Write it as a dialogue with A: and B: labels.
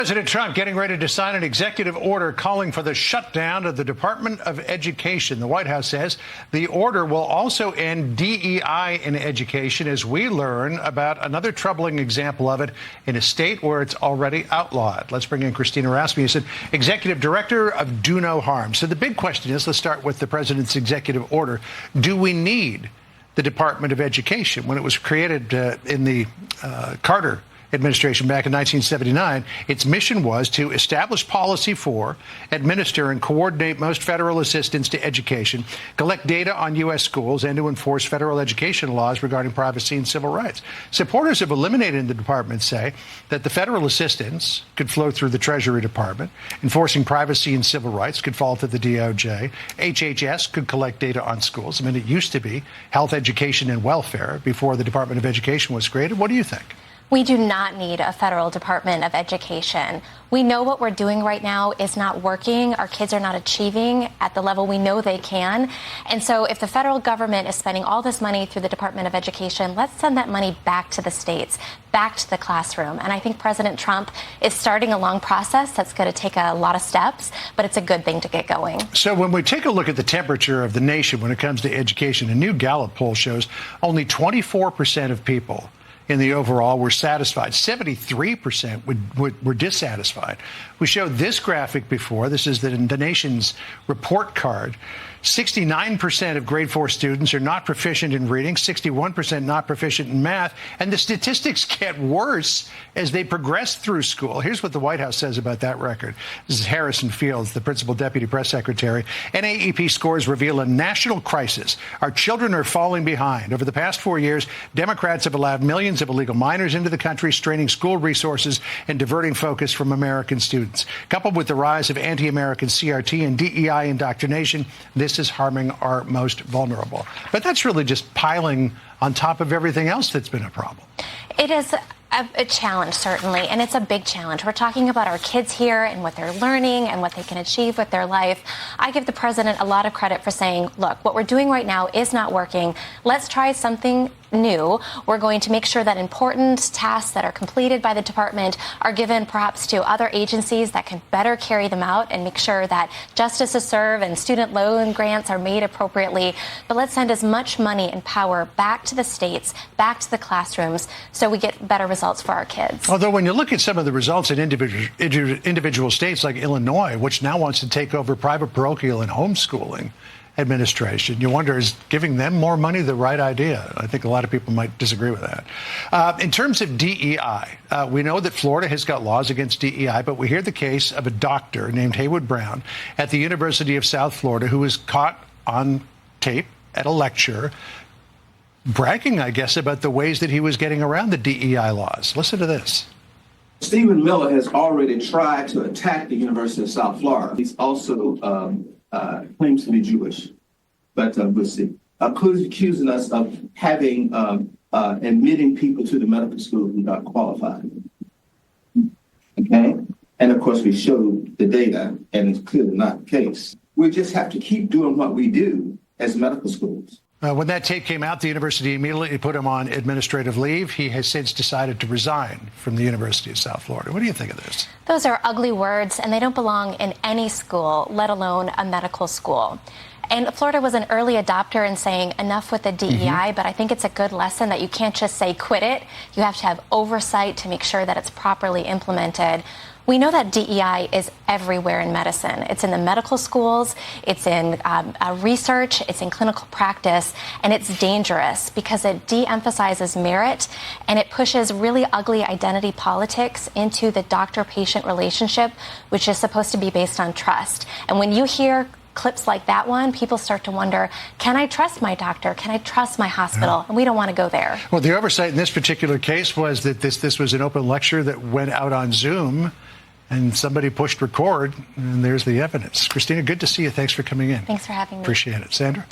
A: President Trump getting ready to sign an executive order calling for the shutdown of the Department of Education. The White House says the order will also end DEI in education as we learn about another troubling example of it in a state where it's already outlawed. Let's bring in Kristina Rasmussen, Executive Director of Do No Harm. So the big question is, let's start with the president's executive order. Do we need the Department of Education? When it was created in the Carter administration back in 1979, its mission was to establish policy for, administer, and coordinate most federal assistance to education, collect data on U.S. schools, and to enforce federal education laws regarding privacy and civil rights. Supporters of eliminating the department say that the federal assistance could flow through the Treasury Department, enforcing privacy and civil rights could fall to the DOJ, HHS could collect data on schools. I mean, it used to be health, education, and welfare before the Department of Education was created. What do you think?
B: We do not need a federal Department of Education. We know what we're doing right now is not working. Our kids are not achieving at the level we know they can. And so if the federal government is spending all this money through the Department of Education, let's send that money back to the states, back to the classroom. And I think President Trump is starting a long process that's going to take a lot of steps, but it's a good thing to get going. So
A: when we take a look at the temperature of the nation when it comes to education, a new Gallup poll shows only 24% of people in the overall were satisfied. 73% were dissatisfied. We showed this graphic before. This is the nation's report card. 69% of grade 4 students are not proficient in reading, 61% not proficient in math, and the statistics get worse as they progress through school. Here's what the White House says about that record. This is Harrison Fields, the principal deputy press secretary. NAEP scores reveal a national crisis. Our children are falling behind. Over the past 4 years, Democrats have allowed millions of illegal minors into the country, straining school resources and diverting focus from American students. Coupled with the rise of anti-American CRT and DEI indoctrination, this is harming our most vulnerable. But that's really just piling on top of everything else that's been a problem.
B: It is a challenge, certainly, and it's a big challenge. We're talking about our kids here and what they're learning and what they can achieve with their life. I give the president a lot of credit for saying, look, what we're doing right now is not working. Let's try something new. We're going to make sure that important tasks that are completed by the department are given perhaps to other agencies that can better carry them out and make sure that justice is served and student loan grants are made appropriately. But let's send as much money and power back to the states, back to the classrooms, so we get better results for our kids.
A: Although when you look at some of the results in individual states like Illinois, which now wants to take over private parochial and homeschooling administration, you wonder, is giving them more money the right idea? I think a lot of people might disagree with that. In terms of DEI, we know that Florida has got laws against DEI, but we hear the case of a doctor named Haywood Brown at the University of South Florida who was caught on tape at a lecture bragging, I guess, about the ways that he was getting around the DEI laws. Listen to this.
C: Stephen Miller has already tried to attack the University of South Florida. He's also claims to be Jewish, but we'll see. Accusing us of having admitting people to the medical school who are not qualified. Okay, and of course we showed the data, and it's clearly not the case. We just have to keep doing what we do as medical schools.
A: When that tape came out, the university immediately put him on administrative leave. He has since decided to resign from the University of South Florida. What do you think of this?
B: Those are ugly words, and they don't belong in any school, let alone a medical school. And Florida was an early adopter in saying enough with the DEI, but I think it's a good lesson that you can't just say quit it. You have to have oversight to make sure that it's properly implemented. We know that DEI is everywhere in medicine. It's in the medical schools, it's in research, it's in clinical practice, and it's dangerous because it de-emphasizes merit and it pushes really ugly identity politics into the doctor-patient relationship, which is supposed to be based on trust. And when you hear clips like that one, people start to wonder, can I trust my doctor? Can I trust my hospital? Yeah. And we don't want to go there.
A: Well, the oversight in this particular case was that this was an open lecture that went out on Zoom, and somebody pushed record, and there's the evidence. Kristina, good to see you. Thanks for coming in.
B: Thanks for having me.
A: Appreciate it. Sandra?